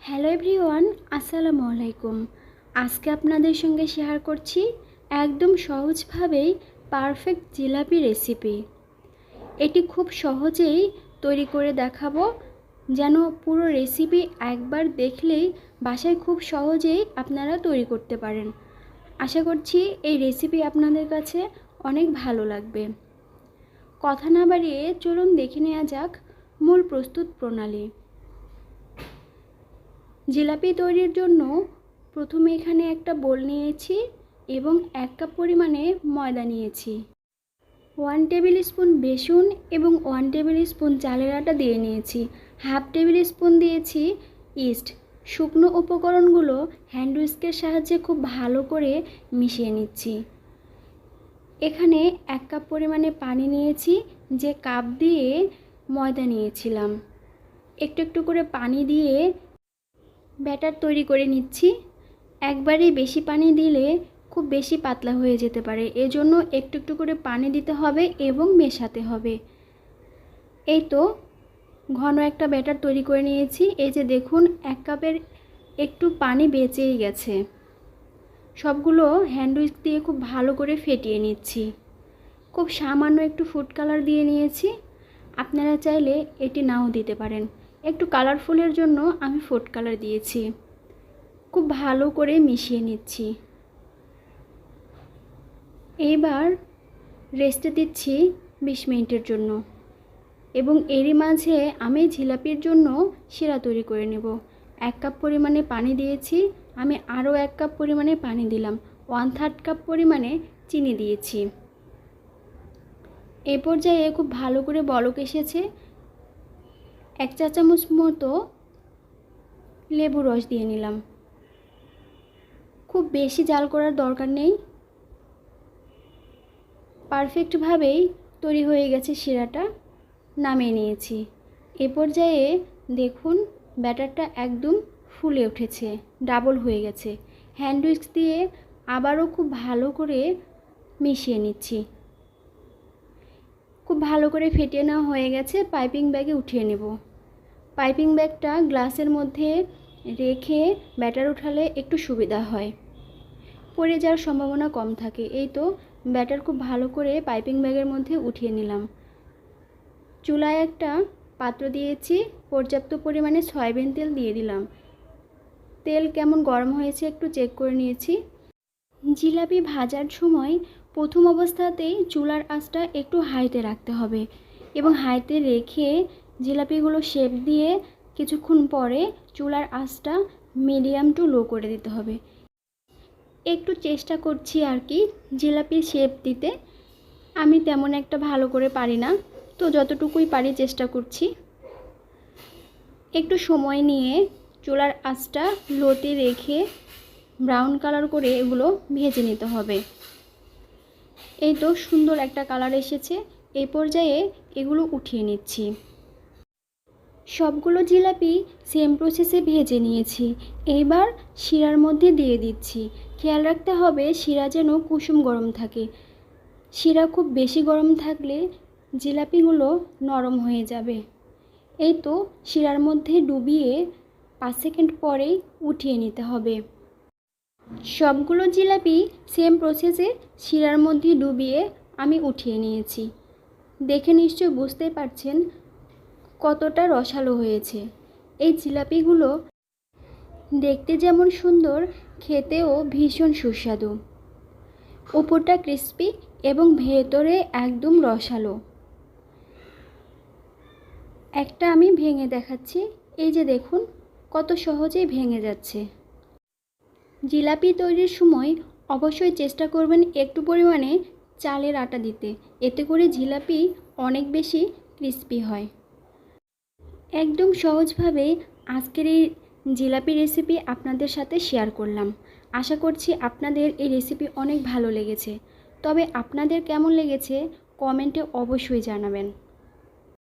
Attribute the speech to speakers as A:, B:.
A: Hello everyone, আসসালামু আলাইকুম। আজকে আপনাদের সঙ্গে শেয়ার করছি একদম সহজভাবেই পারফেক্ট জিলাপি রেসিপি। এটি খুব সহজেই তৈরি করে দেখাবো, যেন পুরো রেসিপি একবার দেখলেই বাসায় খুব সহজেই আপনারা তৈরি করতে পারেন। আশা করছি এই রেসিপি আপনাদের কাছে অনেক ভালো লাগবে। কথা না বাড়িয়ে চলুন দেখে নেওয়া যাক মূল প্রস্তুত প্রণালী। জিলাপি তৈরির জন্য প্রথমে এখানে একটা বোল নিয়েছি এবং 1 কাপ পরিমাণে ময়দা নিয়েছি। 1 টেবিল স্পুন বেসন এবং 1 টেবিল স্পুন চালের আটা দিয়ে নিয়েছি। হাফ টেবিল স্পুন দিয়েছি ইস্ট। শুকনো উপকরণগুলো হ্যান্ড হুইস্কের সাহায্যে খুব ভালো করে মিশিয়ে নিচ্ছি। এখানে 1 কাপ পরিমাণে পানি নিয়েছি, যে কাপ দিয়ে ময়দা নিয়েছিলাম। একটু একটু করে পানি দিয়ে ব্যাটার তৈরি করে নিচ্ছি। একবারে বেশি পানি দিলে খুব বেশি পাতলা হয়ে যেতে পারে, এজন্য একটু একটু করে পানি দিতে হবে এবং মেশাতে হবে। এই তো ঘন একটা ব্যাটার তৈরি করে নিয়েছি। এই যে দেখুন, 1 কাপের একটু পানি বেঁচেই গেছে। সবগুলো হ্যান্ড হুইস্ক দিয়ে খুব ভালো করে ফেটিয়ে নিচ্ছি। খুব সামান্য একটু ফুড কালার দিয়ে নিয়েছি, আপনারা চাইলে এটি নাও দিতে পারেন। একটু কালারফুলের জন্য আমি ফুড কালার দিয়েছি। খুব ভালো করে মিশিয়ে নিচ্ছি। এইবার রেস্টে দিচ্ছি 20 মিনিটের জন্য, এবং এরই মাঝে আমি জিলাপির জন্য শিরা তৈরি করে নেব। 1 কাপ পরিমাণে পানি দিয়েছি, আমি আরও 1 কাপ পরিমাণে পানি দিলাম। 1/3 কাপ পরিমাণে চিনি দিয়েছি। এ পর্যায়ে খুব ভালো করে বলক এসেছে। 1 চা চামচ মতো লেবু রস দিয়ে নিলাম। খুব বেশি জাল করার দরকার নেই। পারফেক্টভাবেই তৈরি হয়ে গেছে শিরাটা, নামিয়ে নিয়েছি। এ পর্যায়ে দেখুন, ব্যাটারটা একদম ফুলে উঠেছে, ডাবল হয়ে গেছে। হ্যান্ড হুইস্ক দিয়ে আবারও খুব ভালো করে মিশিয়ে নিচ্ছি। খুব ভালো করে ফেটিয়ে নেওয়া হয়ে গেছে। পাইপিং ব্যাগে উঠিয়ে নেব। পাইপিং ব্যাগটা গ্লাসের মধ্যে রেখে ব্যাটার উঠালে একটু সুবিধা হয়, পড়ে যাওয়ার সম্ভাবনা কম থাকে। এই তো ব্যাটার খুব ভালো করে পাইপিং ব্যাগের মধ্যে উঠিয়ে নিলাম। চুলায় একটা পাত্র দিয়েছি, পর্যাপ্ত পরিমাণে সয়াবিন তেল দিয়ে দিলাম। তেল কেমন গরম হয়েছে একটু চেক করে নিয়েছি। জিলাপি ভাজার সময় প্রথম অবস্থাতেই চুলার আঁচটা একটু হাইতে রাখতে হবে, এবং হাইতে রেখে জিলাপিগুলো শেপ দিয়ে কিছুক্ষণ পরে চুলার আঁচটা মিডিয়াম টু লো করে দিতে হবে। একটু চেষ্টা করছি আর কি জিলাপির শেপ দিতে। আমি তেমন একটা ভালো করে পারি না, তো যতটুকুই পারি চেষ্টা করছি। একটু সময় নিয়ে চুলার আঁচটা লোতে রেখে ব্রাউন কালার করে এগুলো ভেজে নিতে হবে। এই তো সুন্দর একটা কালার এসেছে। এই পর্যায়ে এগুলো উঠিয়ে নিচ্ছি। সবগুলো জিলাপি সেম প্রসেসে ভেজে নিয়েছি। এইবার শিরার মধ্যে দিয়ে দিচ্ছি। খেয়াল রাখতে হবে শিরা যেন কুসুম গরম থাকে। শিরা খুব বেশি গরম থাকলে জিলাপিগুলো নরম হয়ে যাবে। এই তো শিরার মধ্যে ডুবিয়ে 5 সেকেন্ড পরেই উঠিয়ে নিতে হবে। সবগুলো জিলাপি সেম প্রসেসে শিরার মধ্যে ডুবিয়ে আমি উঠিয়ে নিয়েছি। দেখে নিশ্চয় বুঝতেই পারছেন কতটা রসালো হয়েছে। এই জিলাপিগুলো দেখতে যেমন সুন্দর, খেতেও ভীষণ সুস্বাদু। উপরটা ক্রিস্পি এবং ভেতরে একদম রসালো। একটা আমি ভেঙে দেখাচ্ছি। এই যে দেখুন, কত সহজেই ভেঙে যাচ্ছে। জিলাপি তৈরির সময় অবশ্যই চেষ্টা করবেন একটু পরিমাণে চালের আটা দিতে, এতে করে জিলাপি অনেক বেশি ক্রিস্পি হয়। একদম সহজভাবে আজকের এই জিলাপি রেসিপি আপনাদের সাথে শেয়ার করলাম। আশা করছি আপনাদের এই রেসিপি অনেক ভালো লেগেছে। তবে আপনাদের কেমন লেগেছে কমেন্টে অবশ্যই জানাবেন।